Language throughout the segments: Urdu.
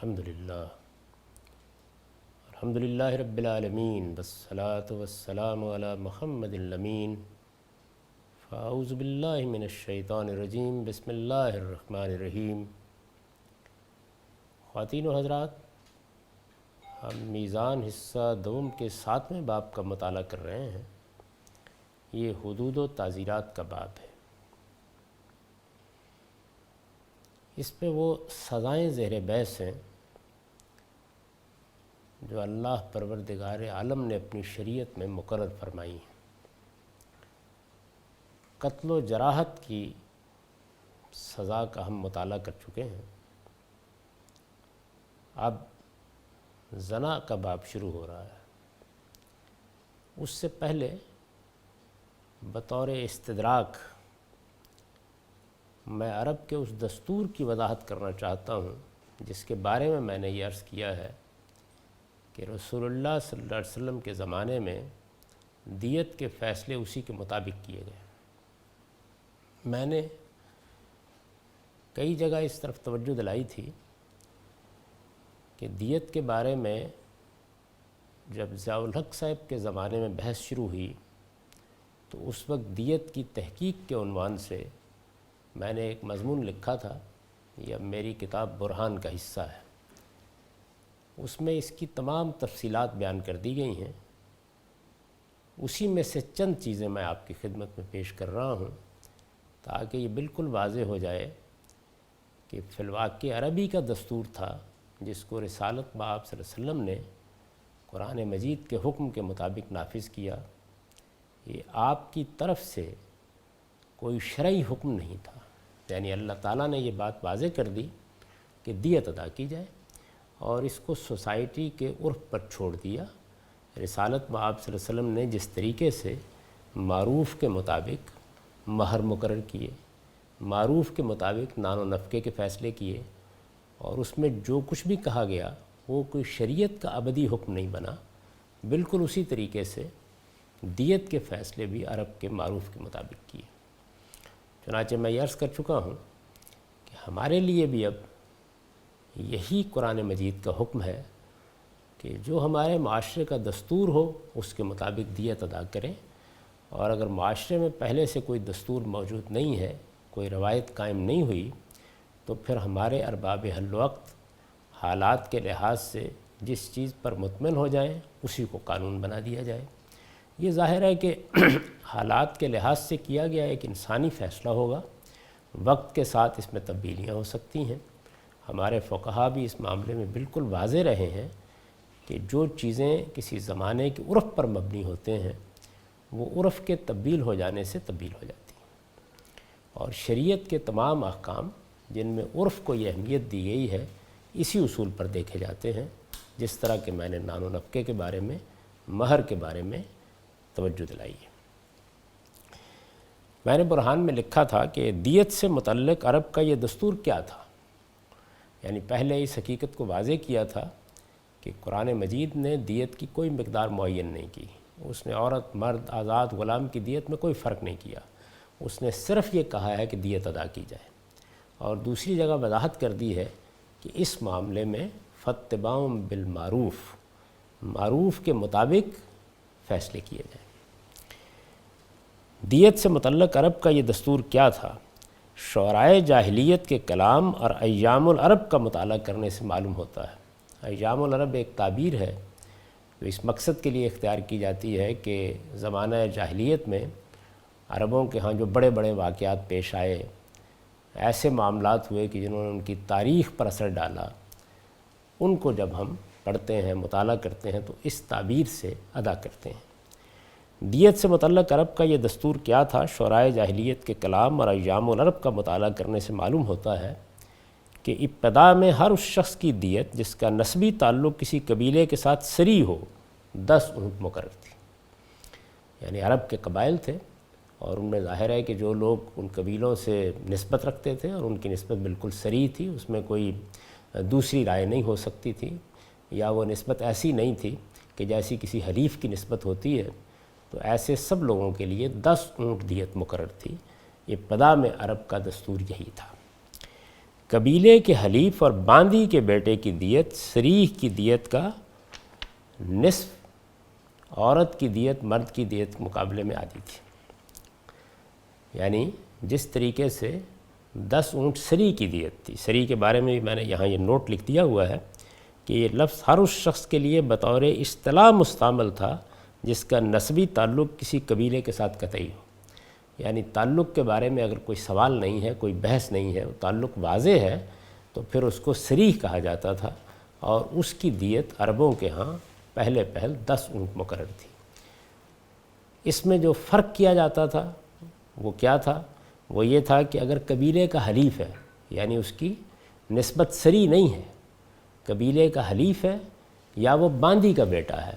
الحمدللہ رب العالمین والصلاة والسلام علی محمد الامین فاعوذ باللہ من الشیطان الرجیم بسم اللہ الرحمن الرحیم۔ خواتین و حضرات، ہم میزان حصہ دوم کے 7ویں باب کا مطالعہ کر رہے ہیں۔ یہ حدود و تعزیرات کا باب ہے۔ اس پہ وہ سزائیں زیر بحث ہیں جو اللہ پروردگار عالم نے اپنی شریعت میں مقرر فرمائی ہیں۔ قتل و جراحت کی سزا کا ہم مطالعہ کر چکے ہیں۔ اب زنا کا باب شروع ہو رہا ہے۔ اس سے پہلے بطور استدراک میں عرب کے اس دستور کی وضاحت کرنا چاہتا ہوں جس کے بارے میں نے یہ عرض کیا ہے کہ رسول اللہ صلی اللہ علیہ وسلم کے زمانے میں دیت کے فیصلے اسی کے مطابق کیے گئے۔ میں نے کئی جگہ اس طرف توجہ دلائی تھی کہ دیت کے بارے میں جب ضیاء الحق صاحب کے زمانے میں بحث شروع ہوئی تو اس وقت دیت کی تحقیق کے عنوان سے میں نے ایک مضمون لکھا تھا، یہ میری کتاب برہان کا حصہ ہے۔ اس میں اس کی تمام تفصیلات بیان کر دی گئی ہیں۔ اسی میں سے چند چیزیں میں آپ کی خدمت میں پیش کر رہا ہوں تاکہ یہ بالکل واضح ہو جائے کہ فی الواقع عربی کا دستور تھا جس کو رسالت بآب صلی اللہ علیہ وسلم نے قرآن مجید کے حکم کے مطابق نافذ کیا۔ یہ آپ کی طرف سے کوئی شرعی حکم نہیں تھا، یعنی اللہ تعالیٰ نے یہ بات واضح کر دی کہ دیت ادا کی جائے اور اس کو سوسائٹی کے عرف پر چھوڑ دیا۔ رسالت بآب صلی اللہ علیہ وسلم نے جس طریقے سے معروف کے مطابق مہر مقرر کیے، معروف کے مطابق نان و نفقے کے فیصلے کیے اور اس میں جو کچھ بھی کہا گیا وہ کوئی شریعت کا ابدی حکم نہیں بنا، بالکل اسی طریقے سے دیت کے فیصلے بھی عرب کے معروف کے مطابق کیے۔ چنانچہ میں یہ عرض کر چکا ہوں کہ ہمارے لیے بھی اب یہی قرآن مجید کا حکم ہے کہ جو ہمارے معاشرے کا دستور ہو اس کے مطابق دیت ادا کریں، اور اگر معاشرے میں پہلے سے کوئی دستور موجود نہیں ہے، کوئی روایت قائم نہیں ہوئی، تو پھر ہمارے ارباب حل وقت حالات کے لحاظ سے جس چیز پر مطمئن ہو جائیں اسی کو قانون بنا دیا جائے۔ یہ ظاہر ہے کہ حالات کے لحاظ سے کیا گیا ایک انسانی فیصلہ ہوگا، وقت کے ساتھ اس میں تبدیلیاں ہو سکتی ہیں۔ ہمارے فقہا بھی اس معاملے میں بالکل واضح رہے ہیں کہ جو چیزیں کسی زمانے کے عرف پر مبنی ہوتے ہیں وہ عرف کے تبدیل ہو جانے سے تبدیل ہو جاتی ہیں، اور شریعت کے تمام احکام جن میں عرف کو یہ اہمیت دی گئی ہے اسی اصول پر دیکھے جاتے ہیں، جس طرح کہ میں نے نان و نفقے کے بارے میں، مہر کے بارے میں توجہ دلائی ہے۔ میں نے برہان میں لکھا تھا کہ دیت سے متعلق عرب کا یہ دستور کیا تھا، یعنی پہلے اس حقیقت کو واضح کیا تھا کہ قرآن مجید نے دیت کی کوئی مقدار معین نہیں کی۔ اس نے عورت، مرد، آزاد، غلام کی دیت میں کوئی فرق نہیں کیا۔ اس نے صرف یہ کہا ہے کہ دیت ادا کی جائے، اور دوسری جگہ وضاحت کر دی ہے کہ اس معاملے میں فاتباع بالمعروف، معروف کے مطابق فیصلے کیے جائیں۔ دیت سے متعلق عرب کا یہ دستور کیا تھا؟ شعرائے جاہلیت کے کلام اور ایام العرب کا مطالعہ کرنے سے معلوم ہوتا ہے۔ ایام العرب ایک تعبیر ہے جو اس مقصد کے لیے اختیار کی جاتی ہے کہ زمانہ جاہلیت میں عربوں کے ہاں جو بڑے بڑے واقعات پیش آئے، ایسے معاملات ہوئے کہ جنہوں نے ان کی تاریخ پر اثر ڈالا، ان کو جب ہم پڑھتے ہیں، مطالعہ کرتے ہیں تو اس تعبیر سے ادا کرتے ہیں۔ دیت سے متعلق عرب کا یہ دستور کیا تھا؟ شعرائے جاہلیت کے کلام اور ایام العرب کا مطالعہ کرنے سے معلوم ہوتا ہے کہ ابتدا میں ہر اس شخص کی دیت جس کا نسبی تعلق کسی قبیلے کے ساتھ صریح ہو 10 اونٹ مقرر تھی۔ یعنی عرب کے قبائل تھے اور ان میں ظاہر ہے کہ جو لوگ ان قبیلوں سے نسبت رکھتے تھے اور ان کی نسبت بالکل صریح تھی، اس میں کوئی دوسری رائے نہیں ہو سکتی تھی، یا وہ نسبت ایسی نہیں تھی کہ جیسی کسی حلیف کی نسبت ہوتی ہے، تو ایسے سب لوگوں کے لیے 10 اونٹ دیت مقرر تھی۔ ابتدا میں عرب کا دستور یہی تھا۔ قبیلے کے حلیف اور باندی کے بیٹے کی دیت شریک کی دیت کا نصف، عورت کی دیت مرد کی دیت کے مقابلے میں آدھی تھی۔ یعنی جس طریقے سے 10 اونٹ سری کی دیت تھی، سری کے بارے میں بھی میں نے یہاں یہ نوٹ لکھ دیا ہوا ہے کہ یہ لفظ ہر اس شخص کے لیے بطور اصطلاح مستعمل تھا جس کا نسبی تعلق کسی قبیلے کے ساتھ قطعی ہو۔ یعنی تعلق کے بارے میں اگر کوئی سوال نہیں ہے، کوئی بحث نہیں ہے، وہ تعلق واضح ہے، تو پھر اس کو سریح کہا جاتا تھا، اور اس کی دیت عربوں کے ہاں پہلے 10 اونٹ مقرر تھی۔ اس میں جو فرق کیا جاتا تھا وہ کیا تھا؟ وہ یہ تھا کہ اگر قبیلے کا حلیف ہے، یعنی اس کی نسبت سری نہیں ہے، قبیلے کا حلیف ہے یا وہ باندی کا بیٹا ہے،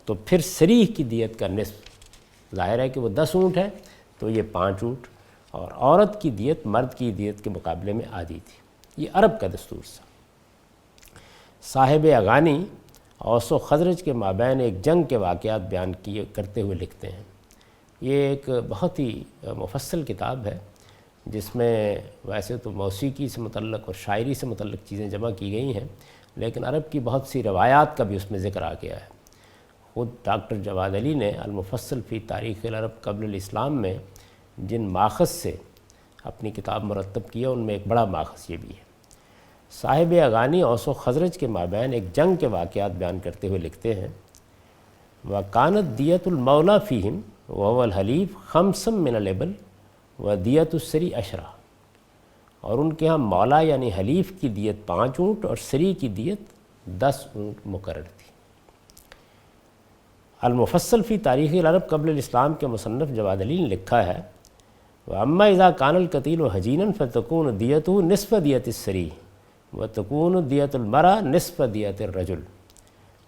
تو پھر سریح کی دیت کا نصف، ظاہر ہے کہ وہ 10 اونٹ ہے تو یہ 5 اونٹ، اور عورت کی دیت مرد کی دیت کے مقابلے میں آدھی تھی۔ یہ عرب کا دستور تھا۔ صاحب اغانی اوس و خزرج کے مابین ایک جنگ کے واقعات بیان کرتے ہوئے لکھتے ہیں۔ یہ ایک بہت ہی مفصل کتاب ہے جس میں ویسے تو موسیقی سے متعلق اور شاعری سے متعلق چیزیں جمع کی گئی ہیں، لیکن عرب کی بہت سی روایات کا بھی اس میں ذکر آ گیا ہے۔ خود ڈاکٹر جواد علی نے المفصل فی تاریخ العرب قبل الاسلام میں جن ماخذ سے اپنی کتاب مرتب کیا ان میں ایک بڑا ماخذ یہ بھی ہے۔ صاحب اغانی اوس و خزرج کے مابین ایک جنگ کے واقعات بیان کرتے ہوئے لکھتے ہیں، وَكَانَتْ دِيَةُ الْمَوْلَى فِيهِمْ وَهُوَ الْحَلِيفُ خَمْسًا مِنَ الْإِبِلِ وَدِيَةُ السَّرِي 10، اور ان کے ہاں مولا یعنی حلیف کی دیت 5 اونٹ اور سری کی دیت 10 اونٹ مقرر تھی۔ المفصل فی تاریخ العرب قبل الاسلام کے مصنف جواد علی نے لکھا ہے، وَأَمَّا إِذَا كَانَ الْقَتِيلُ حَجِينًا فَتَكُونُ دِيَتُهُ نِصْفَ دِيَةِ السَّرِي وَتَكُونُ دِيَةُ الْمَرْأَةِ نِصْفَ دِيَةِ الرَّجُلِ،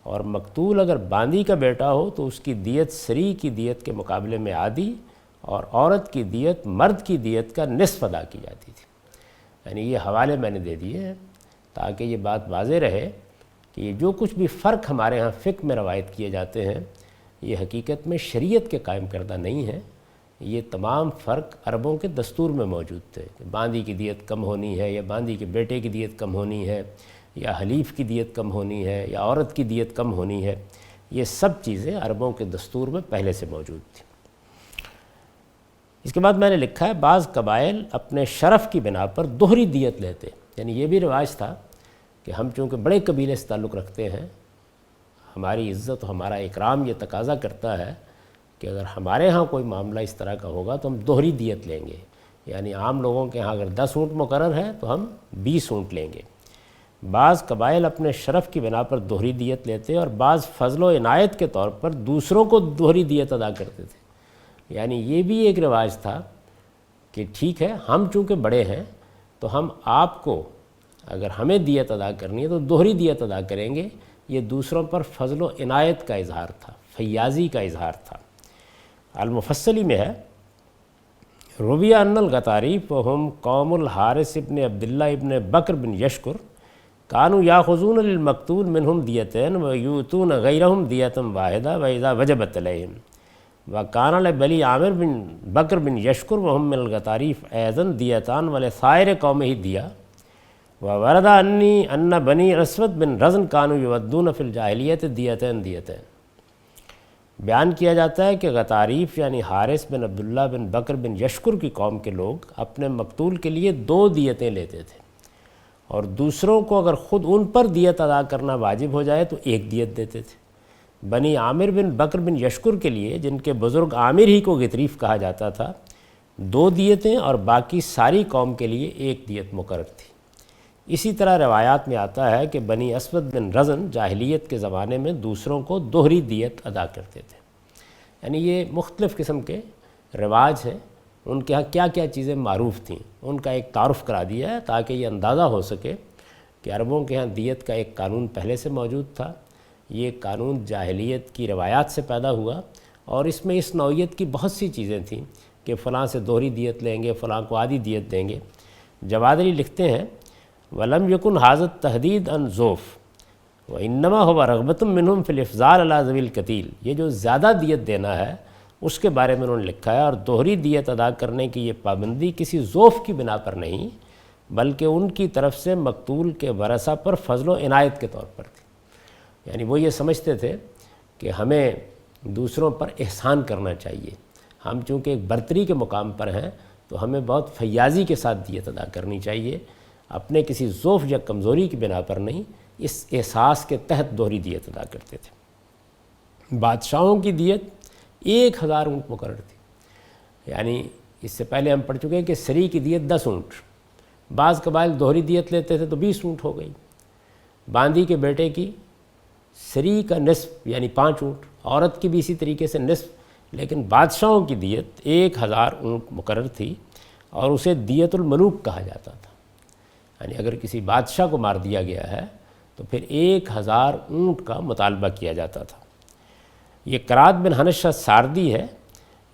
اور مقتول اگر باندی کا بیٹا ہو تو اس کی دیت سری کی دیت کے مقابلے میں آدھی، اور عورت کی دیت مرد کی دیت کا نصف ادا کی جاتی تھی۔ یعنی یہ حوالے میں نے دے دیے ہیں تاکہ یہ بات واضح رہے کہ یہ جو کچھ بھی فرق ہمارے ہاں فقہ میں روایت کیے جاتے ہیں یہ حقیقت میں شریعت کے قائم کردہ نہیں ہے، یہ تمام فرق عربوں کے دستور میں موجود تھے کہ باندی کی دیت کم ہونی ہے، یا باندی کے بیٹے کی دیت کم ہونی ہے، یا حلیف کی دیت کم ہونی ہے، یا عورت کی دیت کم ہونی ہے۔ یہ سب چیزیں عربوں کے دستور میں پہلے سے موجود تھیں۔ اس کے بعد میں نے لکھا ہے، بعض قبائل اپنے شرف کی بنا پر دوہری دیت لیتے، یعنی یہ بھی رواج تھا کہ ہم چونکہ بڑے قبیلے سے تعلق رکھتے ہیں، ہماری عزت و ہمارا اکرام یہ تقاضا کرتا ہے کہ اگر ہمارے ہاں کوئی معاملہ اس طرح کا ہوگا تو ہم دوہری دیت لیں گے۔ یعنی عام لوگوں کے ہاں اگر 10 اونٹ مقرر ہے تو ہم 20 اونٹ لیں گے۔ بعض قبائل اپنے شرف کی بنا پر دوہری دیت لیتے اور بعض فضل و عنایت کے طور پر دوسروں کو دوہری دیت ادا کرتے تھے۔ یعنی یہ بھی ایک رواج تھا کہ ٹھیک ہے ہم چونکہ بڑے ہیں تو ہم آپ کو اگر ہمیں دیت ادا کرنی ہے تو دوہری دیت ادا کریں گے۔ یہ دوسروں پر فضل و عنایت کا اظہار تھا، فیاضی کا اظہار تھا۔ المفصلی میں ہے، رویہ ان الغطاریف وہم قوم الحارث ابن عبداللہ ابن بکر بن یشکر کانوا یاخذون للمقتول منہم دیتین ویؤتون غیرہم دیتا واحدہ واذا وجبت علیہم، وکان لبنی عامر بن بکر بن یشکر وہم من الغطاریف ایضاً دیتان ولسائر قومہ دیا، وورد انی ان بنی اسود بن رزن کانوا یودون فی الجاہلیت دیتین دیتین۔ بیان کیا جاتا ہے کہ غطاریف یعنی حارث بن عبداللہ بن بکر بن یشکر کی قوم کے لوگ اپنے مقتول کے لیے 2 دیتیں لیتے تھے، اور دوسروں کو اگر خود ان پر دیت ادا کرنا واجب ہو جائے تو 1 دیت دیتے تھے۔ بنی عامر بن بکر بن یشکر کے لیے، جن کے بزرگ عامر ہی کو غطریف کہا جاتا تھا، 2 دیتیں، اور باقی ساری قوم کے لیے 1 دیت مقرر تھی۔ اسی طرح روایات میں آتا ہے کہ بنی اسود بن رزن جاہلیت کے زمانے میں دوسروں کو دوہری دیت ادا کرتے تھے۔ یعنی یہ مختلف قسم کے رواج ہیں، ان کے ہاں کیا کیا چیزیں معروف تھیں ان کا ایک تعارف کرا دیا ہے تاکہ یہ اندازہ ہو سکے کہ عربوں کے ہاں دیت کا ایک قانون پہلے سے موجود تھا۔ یہ قانون جاہلیت کی روایات سے پیدا ہوا، اور اس میں اس نوعیت کی بہت سی چیزیں تھیں کہ فلاں سے دوہری دیت لیں گے، فلاں کو آدھی دیت دیں گے۔ جواد علی لکھتے ہیں، وَلَمْ يَكُنْ هَذَا التَّحْدِيدُ عَنْ ضُعْفٍ وَإِنَّمَا هُوَ رَغْبَةٌ مِّنْهُمْ فِي الْإِفْضَالِ عَلَىٰ ذَوِي الْقَتِيلِ۔ یہ جو زیادہ دیت دینا ہے اس کے بارے میں انہوں نے لکھا ہے، اور دوہری دیت ادا کرنے کی یہ پابندی کسی ضعف کی بنا پر نہیں بلکہ ان کی طرف سے مقتول کے ورثہ پر فضل و عنایت کے طور پر تھی۔ یعنی وہ یہ سمجھتے تھے کہ ہمیں دوسروں پر احسان کرنا چاہیے، ہم چونکہ ایک برتری کے مقام پر ہیں تو ہمیں بہت فیاضی کے ساتھ دیت ادا کرنی چاہیے، اپنے کسی ضعف یا کمزوری کی بنا پر نہیں، اس احساس کے تحت دوہری دیت ادا کرتے تھے۔ بادشاہوں کی دیت 1000 اونٹ مقرر تھی، یعنی اس سے پہلے ہم پڑھ چکے ہیں کہ سری کی دیت 10 اونٹ، بعض قبائل دوہری دیت لیتے تھے تو 20 اونٹ ہو گئی، باندی کے بیٹے کی سری کا نصف یعنی 5 اونٹ، عورت کی بھی اسی طریقے سے نصف، لیکن بادشاہوں کی دیت 1000 اونٹ مقرر تھی اور اسے دیت الملوک کہا جاتا تھا۔ یعنی اگر کسی بادشاہ کو مار دیا گیا ہے تو پھر 1000 اونٹ کا مطالبہ کیا جاتا تھا۔ یہ کرات بن حنش ساردی ہے،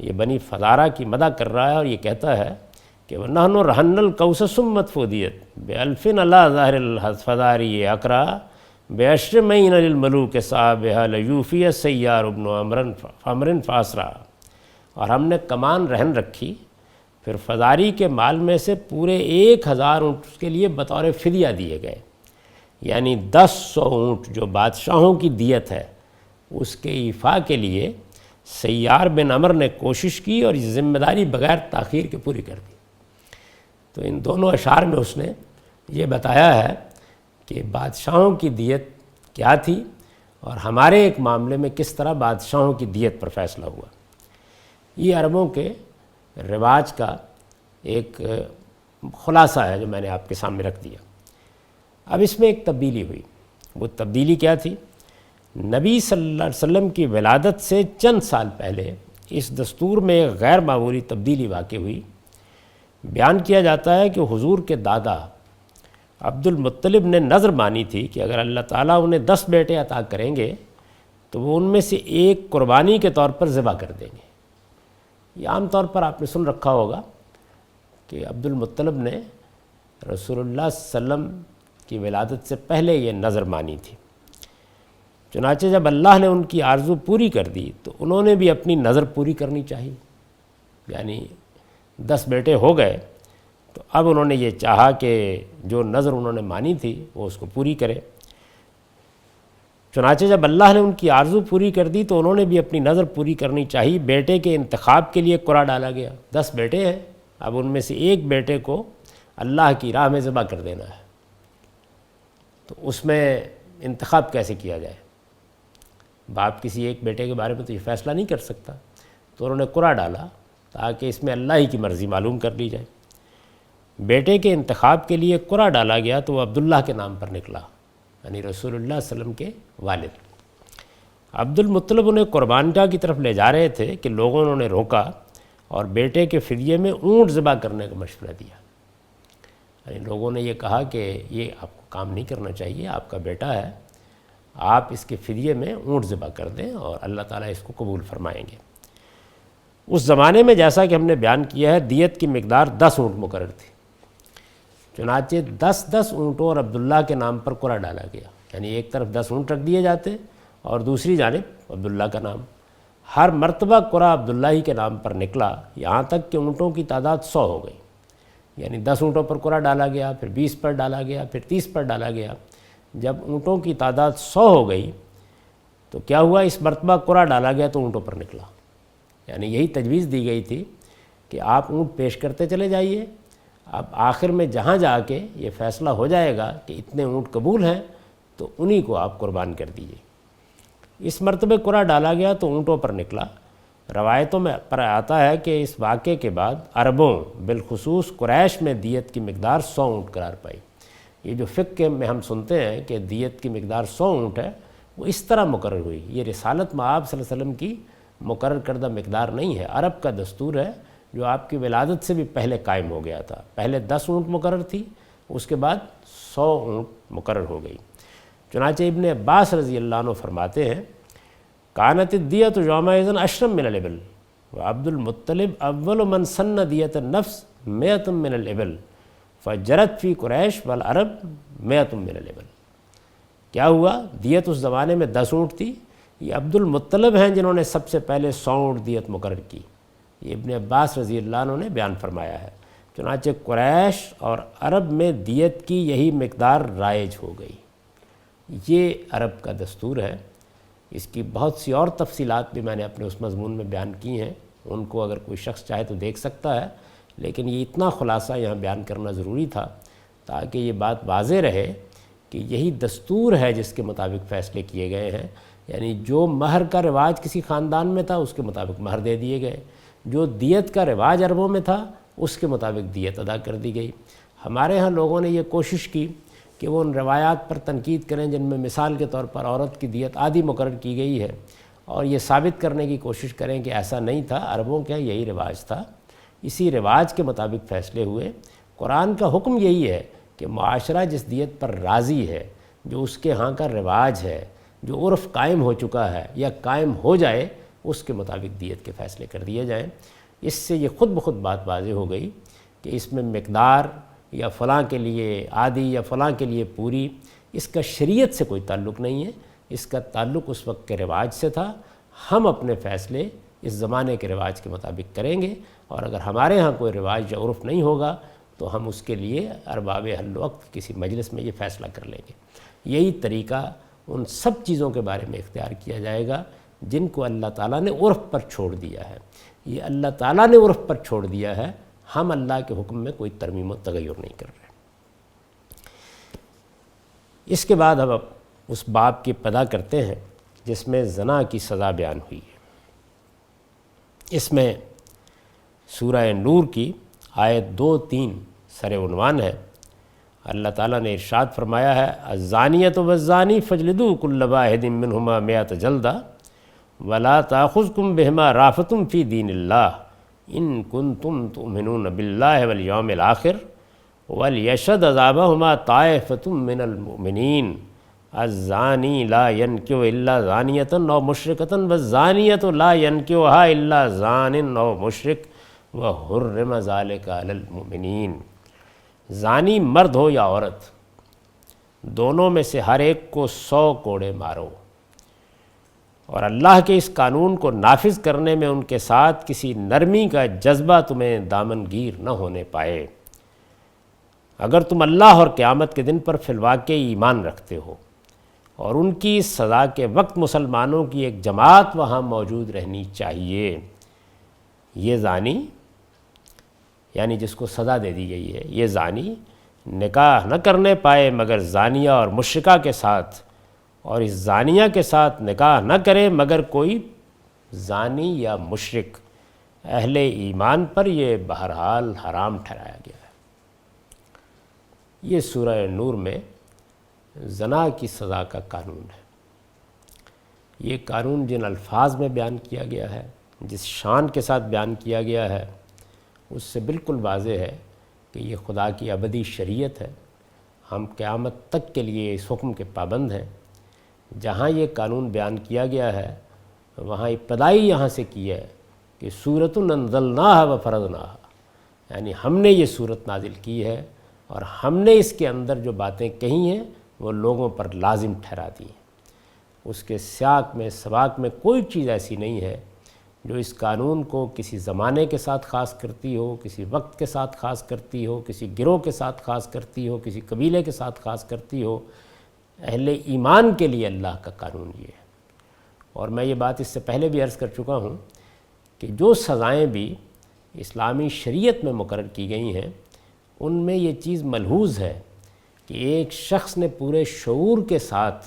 یہ بنی فزارہ کی مدح کر رہا ہے اور یہ کہتا ہے کہ وَنَحْنُ رَحَنَّ الْقَوْسَ سُمَّتْ فُودِيَتْ بِأَلْفٍ عَلَىٰ ظَاهِرِ الْفَزَارِيِ أَقْرَىٰ بِعَشْرِ مَيْنَ لِلْمَلُوكِ صَابِهَا لَيُوفِيَ السَّيَّارُ بْنُ عَمْرٍ فَأَسْرَىٰ، اور ہم نے کمان رہن رکھی، پھر فزاری کے مال میں سے پورے 1000 اونٹ اس کے لیے بطور فدیہ دیے گئے، یعنی 100 اونٹ جو بادشاہوں کی دیت ہے اس کے ایفاء کے لیے سیار بن عمر نے کوشش کی اور یہ ذمہ داری بغیر تاخیر کے پوری کر دی۔ تو ان دونوں اشعار میں اس نے یہ بتایا ہے کہ بادشاہوں کی دیت کیا تھی اور ہمارے ایک معاملے میں کس طرح بادشاہوں کی دیت پر فیصلہ ہوا۔ یہ عربوں کے رواج کا ایک خلاصہ ہے جو میں نے آپ کے سامنے رکھ دیا۔ اب اس میں ایک تبدیلی ہوئی، وہ تبدیلی کیا تھی؟ نبی صلی اللہ علیہ وسلم کی ولادت سے چند سال پہلے اس دستور میں ایک غیر معمولی تبدیلی واقع ہوئی۔ بیان کیا جاتا ہے کہ حضور کے دادا عبد المطلب نے نظر مانی تھی کہ اگر اللہ تعالیٰ انہیں 10 بیٹے عطا کریں گے تو وہ ان میں سے ایک قربانی کے طور پر ذبح کر دیں گے۔ یہ عام طور پر آپ نے سن رکھا ہوگا کہ عبد المطلب نے رسول اللہ صلی اللہ علیہ وسلم کی ولادت سے پہلے یہ نظر مانی تھی، چنانچہ جب اللہ نے ان کی آرزو پوری کر دی تو انہوں نے بھی اپنی نظر پوری کرنی چاہیے، یعنی 10 بیٹے ہو گئے تو اب انہوں نے یہ چاہا کہ جو نظر انہوں نے مانی تھی وہ اس کو پوری کرے۔ چنانچہ جب اللہ نے ان کی آرزو پوری کر دی تو انہوں نے بھی اپنی نظر پوری کرنی چاہیے۔ بیٹے کے انتخاب کے لیے قرعہ ڈالا گیا، 10 بیٹے ہیں، اب ان میں سے ایک بیٹے کو اللہ کی راہ میں ذبح کر دینا ہے، تو اس میں انتخاب کیسے کیا جائے؟ باپ کسی ایک بیٹے کے بارے میں تو یہ فیصلہ نہیں کر سکتا، تو انہوں نے قرعہ ڈالا تاکہ اس میں اللہ ہی کی مرضی معلوم کر لی جائے۔ بیٹے کے انتخاب کے لیے قرعہ ڈالا گیا تو وہ عبداللہ کے نام پر نکلا، یعنی رسول اللہ صلی اللہ علیہ وسلم کے والد۔ عبد المطلب انہیں قربان گاہ کی طرف لے جا رہے تھے کہ لوگوں نے انہیں روکا اور بیٹے کے فدیے میں اونٹ ذبح کرنے کا مشورہ دیا۔ یعنی لوگوں نے یہ کہا کہ یہ آپ کو کام نہیں کرنا چاہیے، آپ کا بیٹا ہے، آپ اس کے فدیے میں اونٹ ذبح کر دیں اور اللہ تعالیٰ اس کو قبول فرمائیں گے۔ اس زمانے میں جیسا کہ ہم نے بیان کیا ہے دیت کی مقدار 10 اونٹ مقرر تھی، چنانچہ 10 اونٹوں اور عبداللہ کے نام پر قرعہ ڈالا گیا، یعنی ایک طرف 10 اونٹ رکھ دیے جاتے اور دوسری جانب عبداللہ کا نام۔ ہر مرتبہ قرعہ عبداللہ ہی کے نام پر نکلا، یہاں تک کہ اونٹوں کی تعداد 100 ہو گئی، یعنی 10 اونٹوں پر قرعہ ڈالا گیا، پھر 20 پر ڈالا گیا، پھر 30 پر ڈالا گیا۔ جب اونٹوں کی تعداد 100 ہو گئی تو کیا ہوا؟ اس مرتبہ قرعہ ڈالا گیا تو اونٹوں پر نکلا، یعنی یہی تجویز دی گئی تھی کہ آپ اونٹ پیش کرتے چلے جائیے، اب آخر میں جہاں جا کے یہ فیصلہ ہو جائے گا کہ اتنے اونٹ قبول ہیں تو انہی کو آپ قربان کر دیجیے۔ اس مرتبہ قرعہ ڈالا گیا تو اونٹوں پر نکلا۔ روایتوں میں پر آتا ہے کہ اس واقعے کے بعد عربوں بالخصوص قریش میں دیت کی مقدار 100 اونٹ قرار پائی۔ یہ جو فقہ میں ہم سنتے ہیں کہ دیت کی مقدار 100 اونٹ ہے، وہ اس طرح مقرر ہوئی، یہ رسالت مآب صلی اللہ علیہ وسلم کی مقرر کردہ مقدار نہیں ہے، عرب کا دستور ہے جو آپ کی ولادت سے بھی پہلے قائم ہو گیا تھا۔ پہلے 10 اونٹ مقرر تھی، اس کے بعد 100 اونٹ مقرر ہو گئی۔ چنانچہ ابن عباس رضی اللہ عنہ فرماتے ہیں کانت الدیۃ یومئذ اشرم من الابل وعبد المطلب اول من سن دیۃ النفس 100 من الابل فجرت فی قریش والعرب 100 من الابل۔ کیا ہوا؟ دیت اس زمانے میں 10 اونٹ تھی، یہ عبد المطلب ہیں جنہوں نے سب سے پہلے 100 اونٹ دیت مقرر کی، یہ ابن عباس رضی اللہ عنہ نے بیان فرمایا ہے۔ چنانچہ قریش اور عرب میں دیت کی یہی مقدار رائج ہو گئی۔ یہ عرب کا دستور ہے۔ اس کی بہت سی اور تفصیلات بھی میں نے اپنے اس مضمون میں بیان کی ہیں، ان کو اگر کوئی شخص چاہے تو دیکھ سکتا ہے، لیکن یہ اتنا خلاصہ یہاں بیان کرنا ضروری تھا تاکہ یہ بات واضح رہے کہ یہی دستور ہے جس کے مطابق فیصلے کیے گئے ہیں۔ یعنی جو مہر کا رواج کسی خاندان میں تھا اس کے مطابق مہر دے دیے گئے، جو دیت کا رواج عربوں میں تھا اس کے مطابق دیت ادا کر دی گئی۔ ہمارے ہاں لوگوں نے یہ کوشش کی کہ وہ ان روایات پر تنقید کریں جن میں مثال کے طور پر عورت کی دیت آدھی مقرر کی گئی ہے، اور یہ ثابت کرنے کی کوشش کریں کہ ایسا نہیں تھا، عربوں کے یہی رواج تھا، اسی رواج کے مطابق فیصلے ہوئے۔ قرآن کا حکم یہی ہے کہ معاشرہ جس دیت پر راضی ہے، جو اس کے ہاں کا رواج ہے، جو عرف قائم ہو چکا ہے یا قائم ہو جائے، اس کے مطابق دیت کے فیصلے کر دیے جائیں۔ اس سے یہ خود بخود بات واضح ہو گئی کہ اس میں مقدار یا فلاں کے لیے آدھی یا فلاں کے لیے پوری، اس کا شریعت سے کوئی تعلق نہیں ہے، اس کا تعلق اس وقت کے رواج سے تھا۔ ہم اپنے فیصلے اس زمانے کے رواج کے مطابق کریں گے، اور اگر ہمارے ہاں کوئی رواج یا عرف نہیں ہوگا تو ہم اس کے لیے ارباب حل وقت کسی مجلس میں یہ فیصلہ کر لیں گے۔ یہی طریقہ ان سب چیزوں کے بارے میں اختیار کیا جائے گا جن کو اللہ تعالیٰ نے عرف پر چھوڑ دیا ہے۔ یہ اللہ تعالیٰ نے عرف پر چھوڑ دیا ہے، ہم اللہ کے حکم میں کوئی ترمیم و تغیر نہیں کر رہے۔ اس کے بعد اب اس باب کی ابتدا کرتے ہیں جس میں زنا کی سزا بیان ہوئی ہے۔ اس میں سورہ نور کی آیت 2-3 سر عنوان ہے۔ اللہ تعالیٰ نے ارشاد فرمایا ہے: الزانیۃ والزانی فاجلدوا کل واحد منہما 100 جلدہ ولا تأخذکم بہما رأفۃ فی دین اللہ ان کنتم تؤمنون باللہ والیوم الآخر ولیشہد عذابہما طائفۃ من المؤمنین الزانی لا ینکح الا زانیۃ او مشرکۃ والزانیۃ لا ینکحها الا زان او مشرک وحرم ذلک علی المؤمنین۔ زانی مرد ہو یا عورت، دونوں میں سے ہر ایک کو 100 کوڑے مارو، اور اللہ کے اس قانون کو نافذ کرنے میں ان کے ساتھ کسی نرمی کا جذبہ تمہیں دامن گیر نہ ہونے پائے، اگر تم اللہ اور قیامت کے دن پر فی الواقع ایمان رکھتے ہو۔ اور ان کی سزا کے وقت مسلمانوں کی ایک جماعت وہاں موجود رہنی چاہیے۔ یہ زانی یعنی جس کو سزا دے دی گئی ہے، یہ زانی نکاح نہ کرنے پائے مگر زانیہ اور مشرکہ کے ساتھ، اور اس زانیہ کے ساتھ نکاح نہ کرے مگر کوئی زانی یا مشرک، اہل ایمان پر یہ بہرحال حرام ٹھہرایا گیا ہے۔ یہ سورہ نور میں زنا کی سزا کا قانون ہے۔ یہ قانون جن الفاظ میں بیان کیا گیا ہے، جس شان کے ساتھ بیان کیا گیا ہے، اس سے بالکل واضح ہے کہ یہ خدا کی ابدی شریعت ہے۔ ہم قیامت تک کے لیے اس حکم کے پابند ہیں۔ جہاں یہ قانون بیان کیا گیا ہے وہاں ابتدائی یہاں سے کی ہے کہ سورۃ انزلناھا وفرضناھا، یعنی ہم نے یہ صورت نازل کی ہے اور ہم نے اس کے اندر جو باتیں کہی ہیں وہ لوگوں پر لازم ٹھہرا دی ہیں۔ اس کے سیاق میں سباق میں کوئی چیز ایسی نہیں ہے جو اس قانون کو کسی زمانے کے ساتھ خاص کرتی ہو، کسی وقت کے ساتھ خاص کرتی ہو، کسی گروہ کے ساتھ خاص کرتی ہو، کسی قبیلے کے ساتھ خاص کرتی ہو۔ اہل ایمان کے لیے اللہ کا قانون یہ ہے۔ اور میں یہ بات اس سے پہلے بھی عرض کر چکا ہوں کہ جو سزائیں بھی اسلامی شریعت میں مقرر کی گئی ہیں ان میں یہ چیز ملحوظ ہے کہ ایک شخص نے پورے شعور کے ساتھ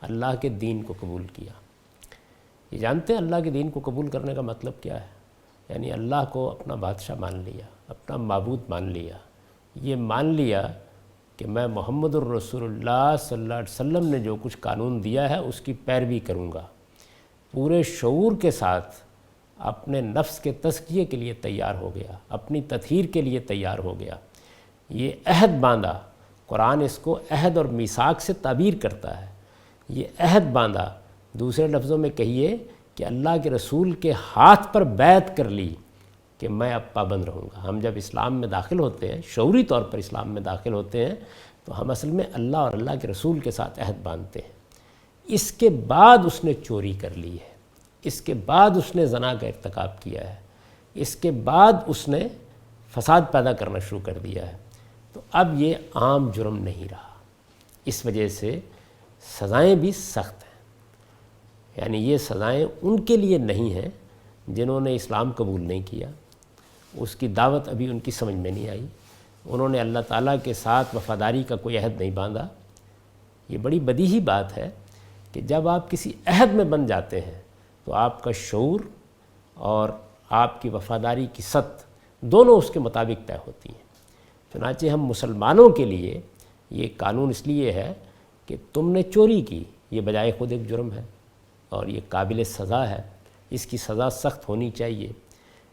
اللہ کے دین کو قبول کیا۔ یہ جانتے ہیں اللہ کے دین کو قبول کرنے کا مطلب کیا ہے؟ یعنی اللہ کو اپنا بادشاہ مان لیا، اپنا معبود مان لیا، یہ مان لیا کہ میں محمد الرسول اللہ صلی اللہ علیہ وسلم نے جو کچھ قانون دیا ہے اس کی پیروی کروں گا، پورے شعور کے ساتھ اپنے نفس کے تزکیے کے لیے تیار ہو گیا، اپنی تطہیر کے لیے تیار ہو گیا، یہ عہد باندھا۔ قرآن اس کو عہد اور میثاق سے تعبیر کرتا ہے۔ یہ عہد باندھا، دوسرے لفظوں میں کہیے کہ اللہ کے رسول کے ہاتھ پر بیعت کر لی کہ میں اب پابند رہوں گا۔ ہم جب اسلام میں داخل ہوتے ہیں، شعوری طور پر اسلام میں داخل ہوتے ہیں، تو ہم اصل میں اللہ اور اللہ کے رسول کے ساتھ عہد باندھتے ہیں۔ اس کے بعد اس نے چوری کر لی ہے، اس کے بعد اس نے زنا کا ارتکاب کیا ہے، اس کے بعد اس نے فساد پیدا کرنا شروع کر دیا ہے، تو اب یہ عام جرم نہیں رہا۔ اس وجہ سے سزائیں بھی سخت ہیں، یعنی یہ سزائیں ان کے لیے نہیں ہیں جنہوں نے اسلام قبول نہیں کیا، اس کی دعوت ابھی ان کی سمجھ میں نہیں آئی، انہوں نے اللہ تعالیٰ کے ساتھ وفاداری کا کوئی عہد نہیں باندھا۔ یہ بڑی بدیہی بات ہے کہ جب آپ کسی عہد میں بن جاتے ہیں تو آپ کا شعور اور آپ کی وفاداری کی سطح دونوں اس کے مطابق طے ہوتی ہیں۔ چنانچہ ہم مسلمانوں کے لیے یہ قانون اس لیے ہے کہ تم نے چوری کی، یہ بجائے خود ایک جرم ہے اور یہ قابل سزا ہے، اس کی سزا سخت ہونی چاہیے۔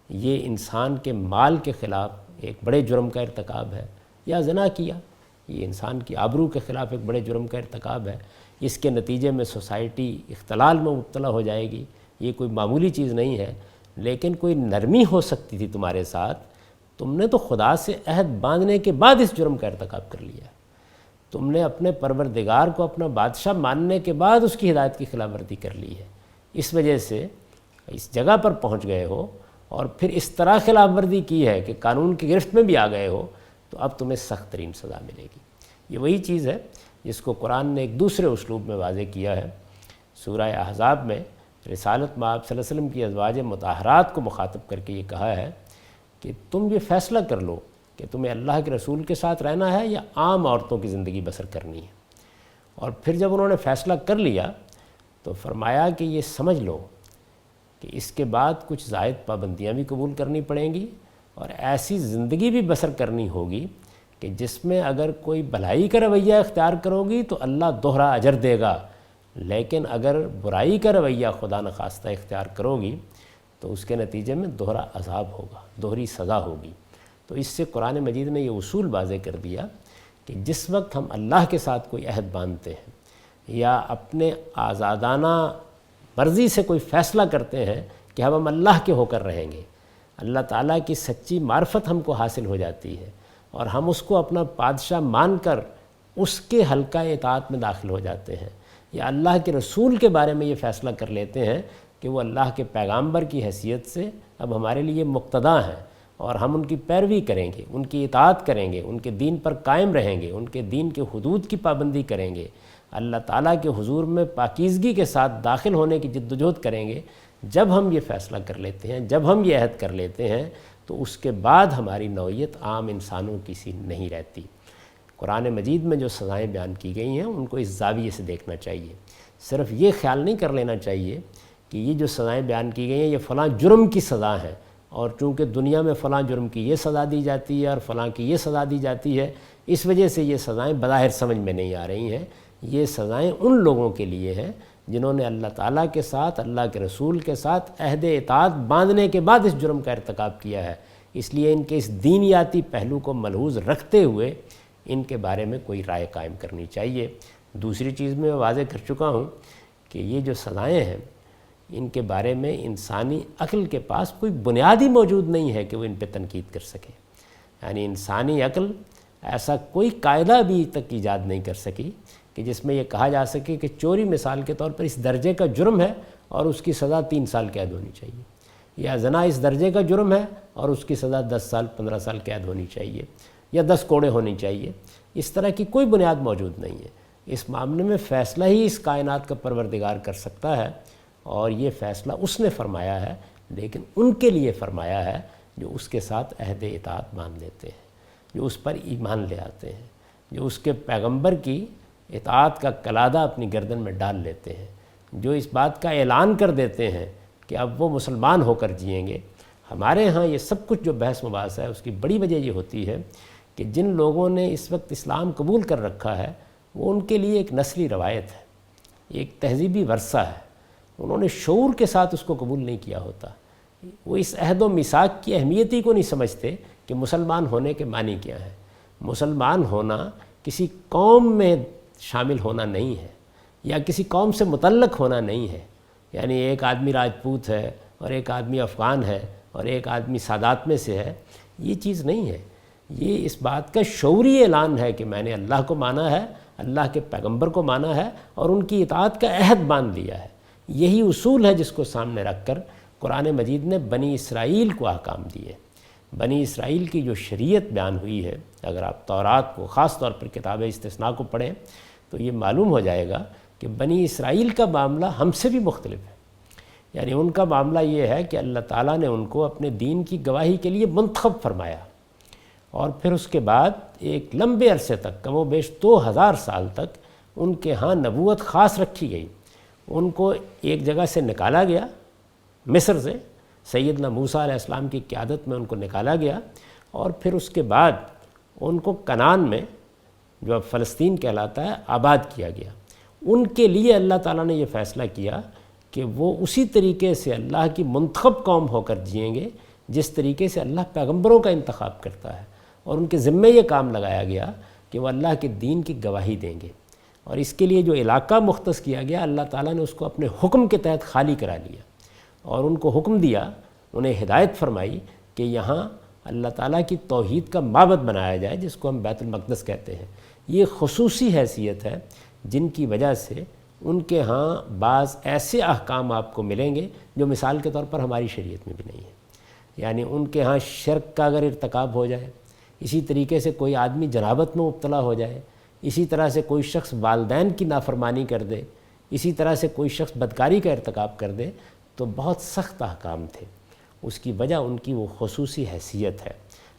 یہ انسان کے مال کے خلاف ایک بڑے جرم کا ارتکاب ہے، یا زنا کیا، یہ انسان کی آبرو کے خلاف ایک بڑے جرم کا ارتکاب ہے، اس کے نتیجے میں سوسائٹی اختلال میں مبتلا ہو جائے گی، یہ کوئی معمولی چیز نہیں ہے۔ لیکن کوئی نرمی ہو سکتی تھی تمہارے ساتھ، تم نے تو خدا سے عہد باندھنے کے بعد اس جرم کا ارتکاب کر لیا، تم نے اپنے پروردگار کو اپنا بادشاہ ماننے کے بعد اس کی ہدایت کی خلاف ورزی کر لی ہے، اس وجہ سے اس جگہ پر پہنچ گئے ہو اور پھر اس طرح خلاف ورزی کی ہے کہ قانون کی گرفت میں بھی آ گئے ہو، تو اب تمہیں سخت ترین سزا ملے گی۔ یہ وہی چیز ہے جس کو قرآن نے ایک دوسرے اسلوب میں واضح کیا ہے۔ سورہ احزاب میں رسالت مآب صلی اللہ علیہ وسلم کی ازواج مطہرات کو مخاطب کر کے یہ کہا ہے کہ تم یہ فیصلہ کر لو کہ تمہیں اللہ کے رسول کے ساتھ رہنا ہے یا عام عورتوں کی زندگی بسر کرنی ہے۔ اور پھر جب انہوں نے فیصلہ کر لیا تو فرمایا کہ یہ سمجھ لو کہ اس کے بعد کچھ زائد پابندیاں بھی قبول کرنی پڑیں گی اور ایسی زندگی بھی بسر کرنی ہوگی کہ جس میں اگر کوئی بھلائی کا رویہ اختیار کرو گی تو اللہ دوہرا اجر دے گا، لیکن اگر برائی کا رویہ خدا نخواستہ اختیار کرو گی تو اس کے نتیجے میں دوہرا عذاب ہوگا، دوہری سزا ہوگی۔ تو اس سے قرآن مجید نے یہ اصول واضح کر دیا کہ جس وقت ہم اللہ کے ساتھ کوئی عہد باندھتے ہیں یا اپنے آزادانہ مرضی سے کوئی فیصلہ کرتے ہیں کہ ہم اللہ کے ہو کر رہیں گے، اللہ تعالیٰ کی سچی معرفت ہم کو حاصل ہو جاتی ہے اور ہم اس کو اپنا بادشاہ مان کر اس کے حلقہ اطاعت میں داخل ہو جاتے ہیں، یا اللہ کے رسول کے بارے میں یہ فیصلہ کر لیتے ہیں کہ وہ اللہ کے پیغامبر کی حیثیت سے اب ہمارے لیے مقتدا ہیں اور ہم ان کی پیروی کریں گے، ان کی اطاعت کریں گے، ان کے دین پر قائم رہیں گے، ان کے دین کے حدود کی پابندی کریں گے، اللہ تعالیٰ کے حضور میں پاکیزگی کے ساتھ داخل ہونے کی جد و جہد کریں گے۔ جب ہم یہ فیصلہ کر لیتے ہیں، جب ہم یہ عہد کر لیتے ہیں تو اس کے بعد ہماری نوعیت عام انسانوں کی سی نہیں رہتی۔ قرآن مجید میں جو سزائیں بیان کی گئی ہیں ان کو اس زاویے سے دیکھنا چاہیے، صرف یہ خیال نہیں کر لینا چاہیے کہ یہ جو سزائیں بیان کی گئی ہیں یہ فلاں جرم کی سزا ہیں، اور چونکہ دنیا میں فلاں جرم کی یہ سزا دی جاتی ہے اور فلاں کی یہ سزا دی جاتی ہے، اس وجہ سے یہ سزائیں بظاہر سمجھ میں نہیں آ رہی ہیں۔ یہ سزائیں ان لوگوں کے لیے ہیں جنہوں نے اللہ تعالیٰ کے ساتھ، اللہ کے رسول کے ساتھ عہد اطاعت باندھنے کے بعد اس جرم کا ارتکاب کیا ہے، اس لیے ان کے اس دینیاتی پہلو کو ملحوظ رکھتے ہوئے ان کے بارے میں کوئی رائے قائم کرنی چاہیے۔ دوسری چیز میں واضح کر چکا ہوں کہ یہ جو سزائیں ہیں ان کے بارے میں انسانی عقل کے پاس کوئی بنیاد ہی موجود نہیں ہے کہ وہ ان پہ تنقید کر سکے، یعنی انسانی عقل ایسا کوئی قاعدہ بھی تک ایجاد نہیں کر سکی کہ جس میں یہ کہا جا سکے کہ چوری مثال کے طور پر اس درجے کا جرم ہے اور اس کی سزا 3 سال قید ہونی چاہیے، یا زنا اس درجے کا جرم ہے اور اس کی سزا 10 سال 15 سال قید ہونی چاہیے یا 10 کوڑے ہونی چاہیے۔ اس طرح کی کوئی بنیاد موجود نہیں ہے۔ اس معاملے میں فیصلہ ہی اس کائنات کا پروردگار کر سکتا ہے، اور یہ فیصلہ اس نے فرمایا ہے، لیکن ان کے لیے فرمایا ہے جو اس کے ساتھ عہد اطاعت باندھ لیتے ہیں، جو اس پر ایمان لے آتے ہیں، جو اس کے پیغمبر کی اطاعت کا کلادہ اپنی گردن میں ڈال لیتے ہیں، جو اس بات کا اعلان کر دیتے ہیں کہ اب وہ مسلمان ہو کر جئیں گے۔ ہمارے ہاں یہ سب کچھ جو بحث مباحث ہے اس کی بڑی وجہ یہ ہوتی ہے کہ جن لوگوں نے اس وقت اسلام قبول کر رکھا ہے وہ ان کے لیے ایک نسلی روایت ہے، ایک تہذیبی ورثہ ہے، انہوں نے شعور کے ساتھ اس کو قبول نہیں کیا ہوتا، وہ اس عہد و میثاق کی اہمیت ہی کو نہیں سمجھتے کہ مسلمان ہونے کے معنی کیا ہے۔ مسلمان ہونا کسی قوم میں شامل ہونا نہیں ہے یا کسی قوم سے متعلق ہونا نہیں ہے، یعنی ایک آدمی راجپوت ہے اور ایک آدمی افغان ہے اور ایک آدمی سادات میں سے ہے، یہ چیز نہیں ہے۔ یہ اس بات کا شعوری اعلان ہے کہ میں نے اللہ کو مانا ہے، اللہ کے پیغمبر کو مانا ہے اور ان کی اطاعت کا عہد باندھ لیا ہے۔ یہی اصول ہے جس کو سامنے رکھ کر قرآن مجید نے بنی اسرائیل کو احکام دیے۔ بنی اسرائیل کی جو شریعت بیان ہوئی ہے، اگر آپ تورات کو خاص طور پر کتاب استثناء کو پڑھیں تو یہ معلوم ہو جائے گا کہ بنی اسرائیل کا معاملہ ہم سے بھی مختلف ہے۔ یعنی ان کا معاملہ یہ ہے کہ اللہ تعالیٰ نے ان کو اپنے دین کی گواہی کے لیے منتخب فرمایا، اور پھر اس کے بعد ایک لمبے عرصے تک، کم و بیش 2000 سال تک ان کے ہاں نبوت خاص رکھی گئی۔ ان کو ایک جگہ سے نکالا گیا، مصر سے، سیدنا موسیٰ علیہ السلام کی قیادت میں ان کو نکالا گیا، اور پھر اس کے بعد ان کو کنعان میں، جو اب فلسطین کہلاتا ہے، آباد کیا گیا۔ ان کے لیے اللہ تعالیٰ نے یہ فیصلہ کیا کہ وہ اسی طریقے سے اللہ کی منتخب قوم ہو کر جئیں گے جس طریقے سے اللہ پیغمبروں کا انتخاب کرتا ہے، اور ان کے ذمہ یہ کام لگایا گیا کہ وہ اللہ کے دین کی گواہی دیں گے۔ اور اس کے لیے جو علاقہ مختص کیا گیا، اللہ تعالیٰ نے اس کو اپنے حکم کے تحت خالی کرا لیا، اور ان کو حکم دیا، انہیں ہدایت فرمائی کہ یہاں اللہ تعالیٰ کی توحید کا معبد بنایا جائے، جس کو ہم بیت المقدس کہتے ہیں۔ یہ خصوصی حیثیت ہے جن کی وجہ سے ان کے ہاں بعض ایسے احکام آپ کو ملیں گے جو مثال کے طور پر ہماری شریعت میں بھی نہیں ہے۔ یعنی ان کے ہاں شرک کا اگر ارتکاب ہو جائے، اسی طریقے سے کوئی آدمی جنابت میں مبتلا ہو جائے، اسی طرح سے کوئی شخص والدین کی نافرمانی کر دے، اسی طرح سے کوئی شخص بدکاری کا ارتکاب کر دے، تو بہت سخت احکام تھے۔ اس کی وجہ ان کی وہ خصوصی حیثیت ہے۔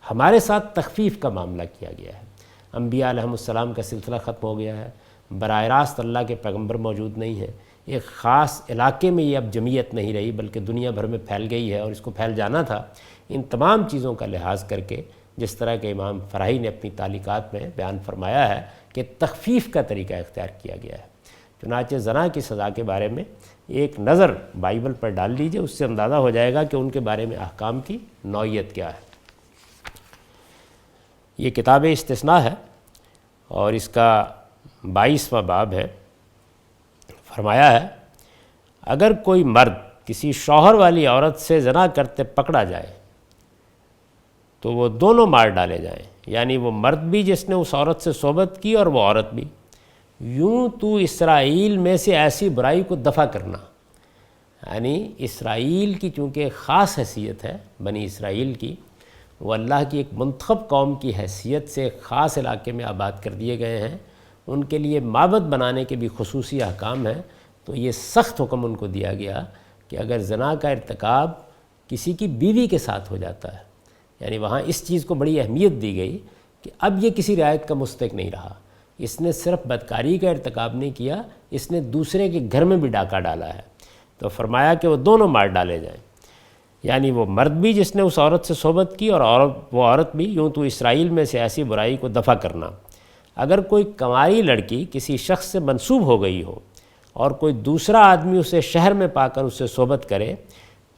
ہمارے ساتھ تخفیف کا معاملہ کیا گیا ہے۔ انبیاء علیہم السلام کا سلسلہ ختم ہو گیا ہے، براہ راست اللہ کے پیغمبر موجود نہیں ہیں، ایک خاص علاقے میں یہ اب جمعیت نہیں رہی بلکہ دنیا بھر میں پھیل گئی ہے، اور اس کو پھیل جانا تھا۔ ان تمام چیزوں کا لحاظ کر کے جس طرح کہ امام فراہی نے اپنی تعلیقات میں بیان فرمایا ہے کہ تخفیف کا طریقہ اختیار کیا گیا ہے۔ چنانچہ زنا کی سزا کے بارے میں ایک نظر بائبل پر ڈال لیجئے، اس سے اندازہ ہو جائے گا کہ ان کے بارے میں احکام کی نوعیت کیا ہے۔ یہ کتاب استثناء ہے اور اس کا 22واں باب ہے۔ فرمایا ہے، اگر کوئی مرد کسی شوہر والی عورت سے زنا کرتے پکڑا جائے تو وہ دونوں مار ڈالے جائیں، یعنی وہ مرد بھی جس نے اس عورت سے صحبت کی اور وہ عورت بھی۔ یوں تو اسرائیل میں سے ایسی برائی کو دفع کرنا، یعنی اسرائیل کی چونکہ خاص حیثیت ہے، بنی اسرائیل کی، وہ اللہ کی ایک منتخب قوم کی حیثیت سے ایک خاص علاقے میں آباد کر دیے گئے ہیں، ان کے لیے معبد بنانے کے بھی خصوصی احکام ہیں۔ تو یہ سخت حکم ان کو دیا گیا کہ اگر زنا کا ارتکاب کسی کی بیوی کے ساتھ ہو جاتا ہے، یعنی وہاں اس چیز کو بڑی اہمیت دی گئی کہ اب یہ کسی رعایت کا مستحق نہیں رہا، اس نے صرف بدکاری کا ارتکاب نہیں کیا، اس نے دوسرے کے گھر میں بھی ڈاکہ ڈالا ہے۔ تو فرمایا کہ وہ دونوں مار ڈالے جائیں، یعنی وہ مرد بھی جس نے اس عورت سے صحبت کی اور وہ عورت بھی۔ یوں تو اسرائیل میں سے ایسی برائی کو دفع کرنا، اگر کوئی کنواری لڑکی کسی شخص سے منسوب ہو گئی ہو اور کوئی دوسرا آدمی اسے شہر میں پا کر اس سے صحبت کرے،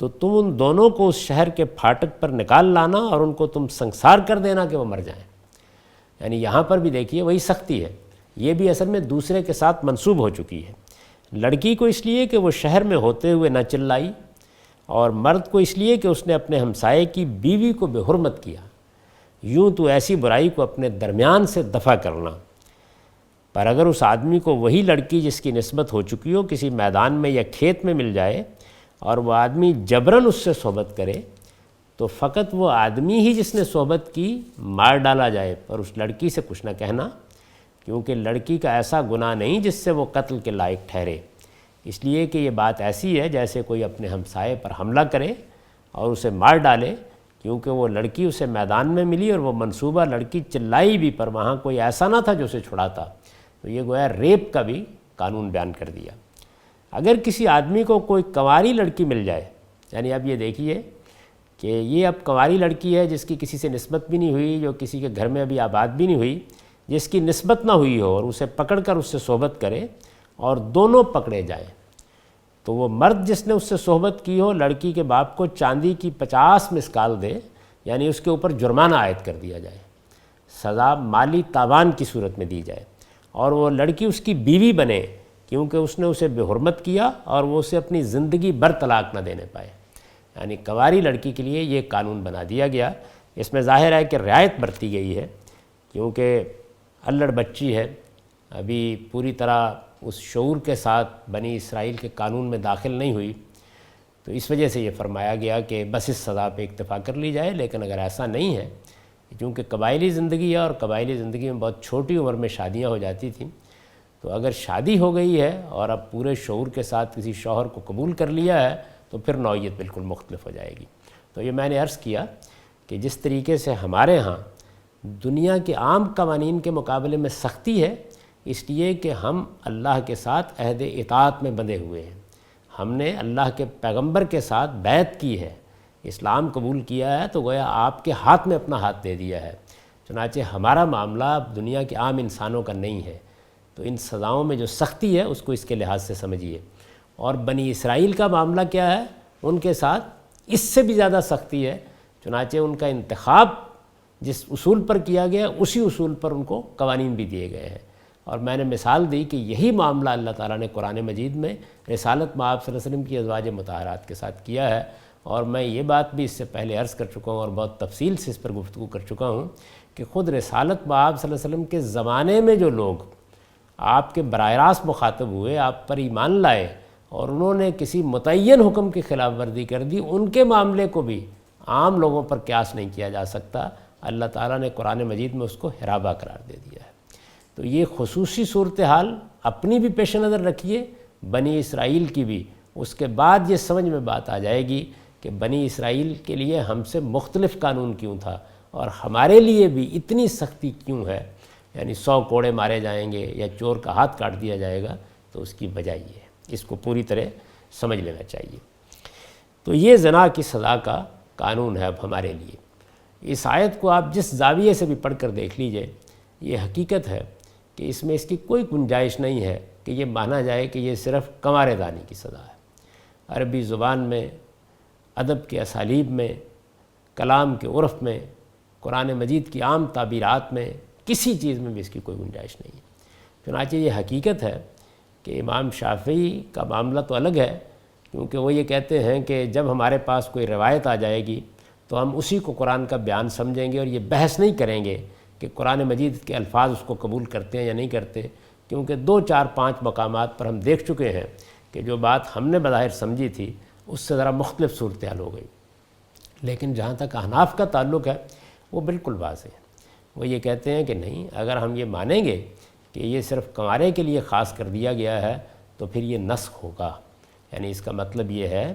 تو تم ان دونوں کو اس شہر کے پھاٹک پر نکال لانا اور ان کو تم سنسار کر دینا کہ وہ مر جائیں۔ یعنی یہاں پر بھی دیکھیے وہی سختی ہے، یہ بھی اصل میں دوسرے کے ساتھ منسوب ہو چکی ہے۔ لڑکی کو اس لیے کہ وہ شہر میں ہوتے ہوئے نہ چلائی، اور مرد کو اس لیے کہ اس نے اپنے ہمسائے کی بیوی کو بے حرمت کیا۔ یوں تو ایسی برائی کو اپنے درمیان سے دفع کرنا۔ پر اگر اس آدمی کو وہی لڑکی جس کی نسبت ہو چکی ہو کسی میدان میں یا کھیت میں مل جائے اور وہ آدمی جبراً اس سے صحبت کرے، تو فقط وہ آدمی ہی جس نے صحبت کی مار ڈالا جائے، پر اس لڑکی سے کچھ نہ کہنا، کیونکہ لڑکی کا ایسا گناہ نہیں جس سے وہ قتل کے لائق ٹھہرے۔ اس لیے کہ یہ بات ایسی ہے جیسے کوئی اپنے ہمسائے پر حملہ کرے اور اسے مار ڈالے، کیونکہ وہ لڑکی اسے میدان میں ملی اور وہ منصوبہ لڑکی چلائی بھی، پر وہاں کوئی ایسا نہ تھا جو اسے چھڑاتا۔ تو یہ گویا ریپ کا بھی قانون بیان کر دیا۔ اگر کسی آدمی کو کوئی کنواری لڑکی مل جائے، یعنی اب یہ دیکھیے کہ یہ اب کنواری لڑکی ہے جس کی کسی سے نسبت بھی نہیں ہوئی، جو کسی کے گھر میں ابھی آباد بھی نہیں ہوئی، جس کی نسبت نہ ہوئی ہو، اور اسے پکڑ کر اس سے صحبت کرے اور دونوں پکڑے جائیں، تو وہ مرد جس نے اس سے صحبت کی ہو لڑکی کے باپ کو چاندی کی 50 مسکال دے، یعنی اس کے اوپر جرمانہ عائد کر دیا جائے، سزا مالی تاوان کی صورت میں دی جائے، اور وہ لڑکی اس کی بیوی بنے کیونکہ اس نے اسے بے حرمت کیا اور وہ اسے اپنی زندگی بھر طلاق نہ دینے پائے۔ یعنی کنواری لڑکی کے لیے یہ قانون بنا دیا گیا۔ اس میں ظاہر ہے کہ رعایت برتی گئی ہے، کیونکہ الڑ بچی ہے، ابھی پوری طرح اس شعور کے ساتھ بنی اسرائیل کے قانون میں داخل نہیں ہوئی، تو اس وجہ سے یہ فرمایا گیا کہ بس اس سزا پہ اکتفا کر لی جائے۔ لیکن اگر ایسا نہیں ہے، چونکہ قبائلی زندگی ہے اور قبائلی زندگی میں بہت چھوٹی عمر میں شادیاں ہو جاتی تھیں، تو اگر شادی ہو گئی ہے اور اب پورے شعور کے ساتھ کسی شوہر کو قبول کر لیا ہے تو پھر نوعیت بالکل مختلف ہو جائے گی۔ تو یہ میں نے عرض کیا کہ جس طریقے سے ہمارے ہاں دنیا کے عام قوانین کے مقابلے میں سختی ہے، اس لیے کہ ہم اللہ کے ساتھ عہد اطاعت میں بندھے ہوئے ہیں، ہم نے اللہ کے پیغمبر کے ساتھ بیعت کی ہے، اسلام قبول کیا ہے، تو گویا آپ کے ہاتھ میں اپنا ہاتھ دے دیا ہے۔ چنانچہ ہمارا معاملہ اب دنیا کے عام انسانوں کا نہیں ہے، تو ان سزاؤں میں جو سختی ہے اس کو اس کے لحاظ سے سمجھیے۔ اور بنی اسرائیل کا معاملہ کیا ہے؟ ان کے ساتھ اس سے بھی زیادہ سختی ہے، چنانچہ ان کا انتخاب جس اصول پر کیا گیا اسی اصول پر ان کو قوانین بھی دیے گئے ہیں۔ اور میں نے مثال دی کہ یہی معاملہ اللہ تعالیٰ نے قرآن مجید میں رسالت مآب صلی اللہ علیہ وسلم کی ازواج مطہرات کے ساتھ کیا ہے۔ اور میں یہ بات بھی اس سے پہلے عرض کر چکا ہوں اور بہت تفصیل سے اس پر گفتگو کر چکا ہوں کہ خود رسالت مآب صلی اللہ علیہ وسلم کے زمانے میں جو لوگ آپ کے براہ راست مخاطب ہوئے، آپ پر ایمان لائے اور انہوں نے کسی متعین حکم کی خلاف ورزی کر دی، ان کے معاملے کو بھی عام لوگوں پر قیاس نہیں کیا جا سکتا۔ اللہ تعالیٰ نے قرآن مجید میں اس کو حرابہ قرار دے دیا ہے۔ تو یہ خصوصی صورتحال اپنی بھی پیش نظر رکھیے، بنی اسرائیل کی بھی۔ اس کے بعد یہ سمجھ میں بات آ جائے گی کہ بنی اسرائیل کے لیے ہم سے مختلف قانون کیوں تھا اور ہمارے لیے بھی اتنی سختی کیوں ہے، یعنی 100 کوڑے مارے جائیں گے یا چور کا ہاتھ کاٹ دیا جائے گا۔ تو اس کی وجہ یہ ہے، اس کو پوری طرح سمجھ لینا چاہیے۔ تو یہ زنا کی سزا کا قانون ہے اب ہمارے لیے۔ اس آیت کو آپ جس زاویے سے بھی پڑھ کر دیکھ لیجئے، یہ حقیقت ہے کہ اس میں اس کی کوئی گنجائش نہیں ہے کہ یہ مانا جائے کہ یہ صرف کنوارے دانی کی سزا ہے۔ عربی زبان میں، ادب کے اسالیب میں، کلام کے عرف میں، قرآن مجید کی عام تعبیرات میں، کسی چیز میں بھی اس کی کوئی گنجائش نہیں ہے۔ چنانچہ یہ حقیقت ہے کہ امام شافعی کا معاملہ تو الگ ہے، کیونکہ وہ یہ کہتے ہیں کہ جب ہمارے پاس کوئی روایت آ جائے گی تو ہم اسی کو قرآن کا بیان سمجھیں گے اور یہ بحث نہیں کریں گے کہ قرآن مجید کے الفاظ اس کو قبول کرتے ہیں یا نہیں کرتے، کیونکہ 2 4 5 مقامات پر ہم دیکھ چکے ہیں کہ جو بات ہم نے بظاہر سمجھی تھی اس سے ذرا مختلف صورتحال ہو گئی۔ لیکن جہاں تک احناف کا تعلق ہے وہ بالکل واضح ہے، وہ یہ کہتے ہیں کہ نہیں، اگر ہم یہ مانیں گے کہ یہ صرف کنوارے کے لیے خاص کر دیا گیا ہے تو پھر یہ نسخ ہوگا، یعنی اس کا مطلب یہ ہے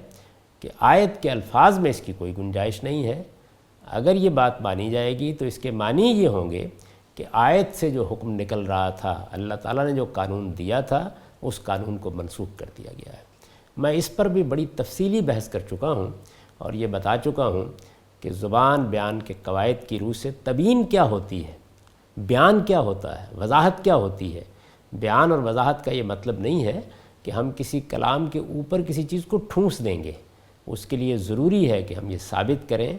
کہ آیت کے الفاظ میں اس کی کوئی گنجائش نہیں ہے۔ اگر یہ بات مانی جائے گی تو اس کے معنی یہ ہوں گے کہ آیت سے جو حکم نکل رہا تھا، اللہ تعالیٰ نے جو قانون دیا تھا، اس قانون کو منسوخ کر دیا گیا ہے۔ میں اس پر بھی بڑی تفصیلی بحث کر چکا ہوں اور یہ بتا چکا ہوں کہ زبان بیان کے قواعد کی روح سے تبیین کیا ہوتی ہے، بیان کیا ہوتا ہے، وضاحت کیا ہوتی ہے۔ بیان اور وضاحت کا یہ مطلب نہیں ہے کہ ہم کسی کلام کے اوپر کسی چیز کو ٹھونس دیں گے۔ اس کے لیے ضروری ہے کہ ہم یہ ثابت کریں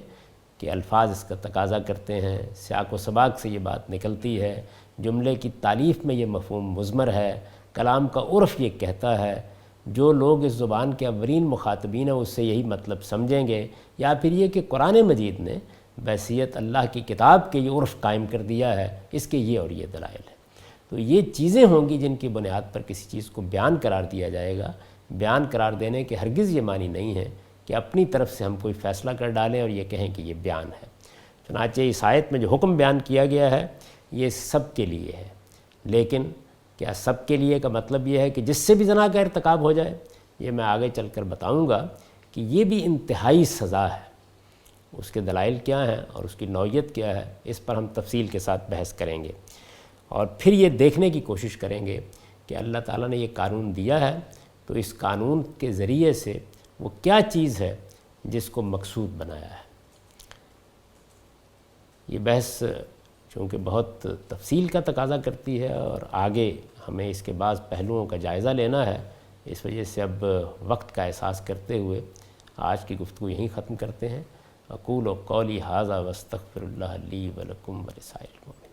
کہ الفاظ اس کا تقاضا کرتے ہیں، سیاق و سباق سے یہ بات نکلتی ہے، جملے کی تعلیف میں یہ مفہوم مضمر ہے، کلام کا عرف یہ کہتا ہے، جو لوگ اس زبان کے اولین مخاطبین ہیں اس سے یہی مطلب سمجھیں گے، یا پھر یہ کہ قرآن مجید نے بحیثیت اللہ کی کتاب کے یہ عرف قائم کر دیا ہے، اس کے یہ اور یہ دلائل ہیں۔ تو یہ چیزیں ہوں گی جن کی بنیاد پر کسی چیز کو بیان قرار دیا جائے گا۔ بیان قرار دینے کے ہرگز یہ معنی نہیں ہے کہ اپنی طرف سے ہم کوئی فیصلہ کر ڈالیں اور یہ کہیں کہ یہ بیان ہے۔ چنانچہ اس آیت میں جو حکم بیان کیا گیا ہے یہ سب کے لیے ہے، لیکن کیا سب کے لیے کا مطلب یہ ہے کہ جس سے بھی زنا کا ارتکاب ہو جائے؟ یہ میں آگے چل کر بتاؤں گا کہ یہ بھی انتہائی سزا ہے۔ اس کے دلائل کیا ہیں اور اس کی نوعیت کیا ہے، اس پر ہم تفصیل کے ساتھ بحث کریں گے، اور پھر یہ دیکھنے کی کوشش کریں گے کہ اللہ تعالیٰ نے یہ قانون دیا ہے تو اس قانون کے ذریعے سے وہ کیا چیز ہے جس کو مقصود بنایا ہے۔ یہ بحث چونکہ بہت تفصیل کا تقاضا کرتی ہے اور آگے ہمیں اس کے بعض پہلوؤں کا جائزہ لینا ہے، اس وجہ سے اب وقت کا احساس کرتے ہوئے آج کی گفتگو یہیں ختم کرتے ہیں۔ اقول قولی ھذا واستغفر اللہ لی ولکم ولسائر المؤمنین۔